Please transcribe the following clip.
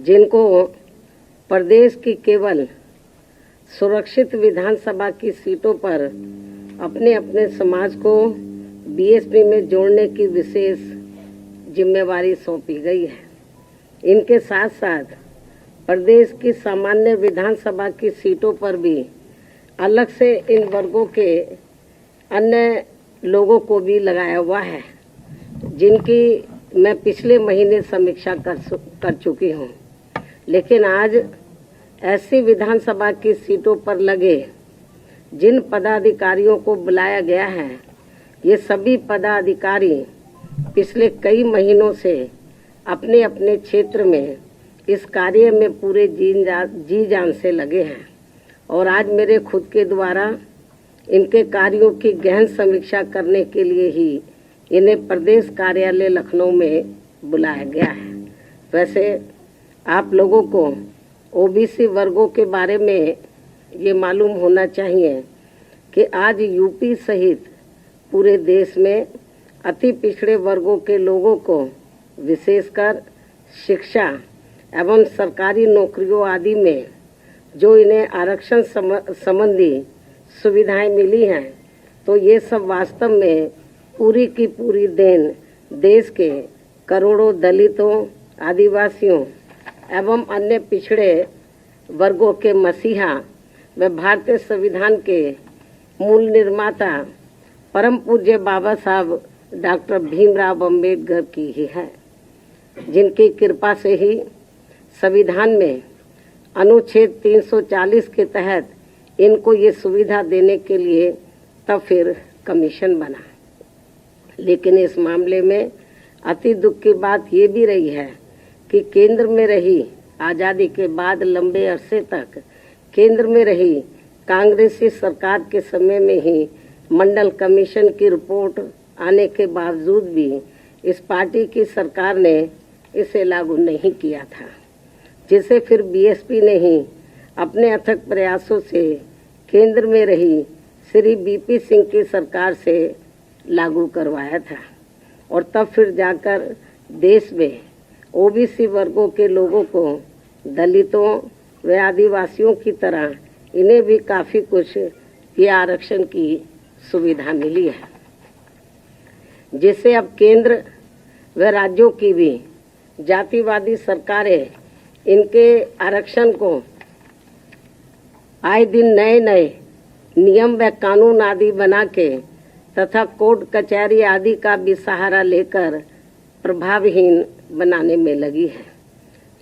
जिनको प्रदेश की केवल सुरक्षित विधानसभा की सीटों पर अपने अपने समाज को बीएसपी में जोड़ने की विशेष जिम्मेवारी सौंपी गई है। इनके साथ साथ प्रदेश की सामान्य विधानसभा की सीटों पर भी अलग से इन वर्गों के अन्य लोगों को भी लगाया हुआ है, जिनकी मैं पिछले महीने समीक्षा कर चुकी हूँ। लेकिन आज ऐसी विधानसभा की सीटों पर लगे जिन पदाधिकारियों को बुलाया गया है, ये सभी पदाधिकारी पिछले कई महीनों से अपने अपने क्षेत्र में इस कार्य में पूरे जी जान से लगे हैं और आज मेरे खुद के द्वारा इनके कार्यों की गहन समीक्षा करने के लिए ही इन्हें प्रदेश कार्यालय लखनऊ में बुलाया गया है। वैसे आप लोगों को ओबीसी वर्गों के बारे में ये मालूम होना चाहिए कि आज यूपी सहित पूरे देश में अति पिछड़े वर्गों के लोगों को विशेषकर शिक्षा एवं सरकारी नौकरियों आदि में जो इन्हें आरक्षण संबंधी सुविधाएं मिली हैं, तो ये सब वास्तव में पूरी की पूरी देन देश के करोड़ों दलितों, आदिवासियों एवं अन्य पिछड़े वर्गों के मसीहा व भारतीय संविधान के मूल निर्माता परम पूज्य बाबा साहब डॉक्टर भीमराव अंबेडकर की ही है, जिनकी कृपा से ही संविधान में अनुच्छेद 340 के तहत इनको ये सुविधा देने के लिए तब फिर कमीशन बना। लेकिन इस मामले में अति दुख की बात ये भी रही है कि केंद्र में रही आज़ादी के बाद लंबे अरसे तक केंद्र में रही कांग्रेसी सरकार के समय में ही मंडल कमीशन की रिपोर्ट आने के बावजूद भी इस पार्टी की सरकार ने इसे लागू नहीं किया था, जिसे फिर बीएसपी ने ही अपने अथक प्रयासों से केंद्र में रही श्री बीपी सिंह की सरकार से लागू करवाया था और तब फिर जाकर देश में ओबीसी वर्गों के लोगों को दलितों व आदिवासियों की तरह इन्हें भी काफ़ी कुछ ये आरक्षण की सुविधा मिली है, जिससे अब केंद्र व राज्यों की भी जातिवादी सरकारें इनके आरक्षण को आए दिन नए नए नियम व कानून आदि बना के तथा कोर्ट कचहरी आदि का भी सहारा लेकर प्रभावहीन बनाने में लगी है।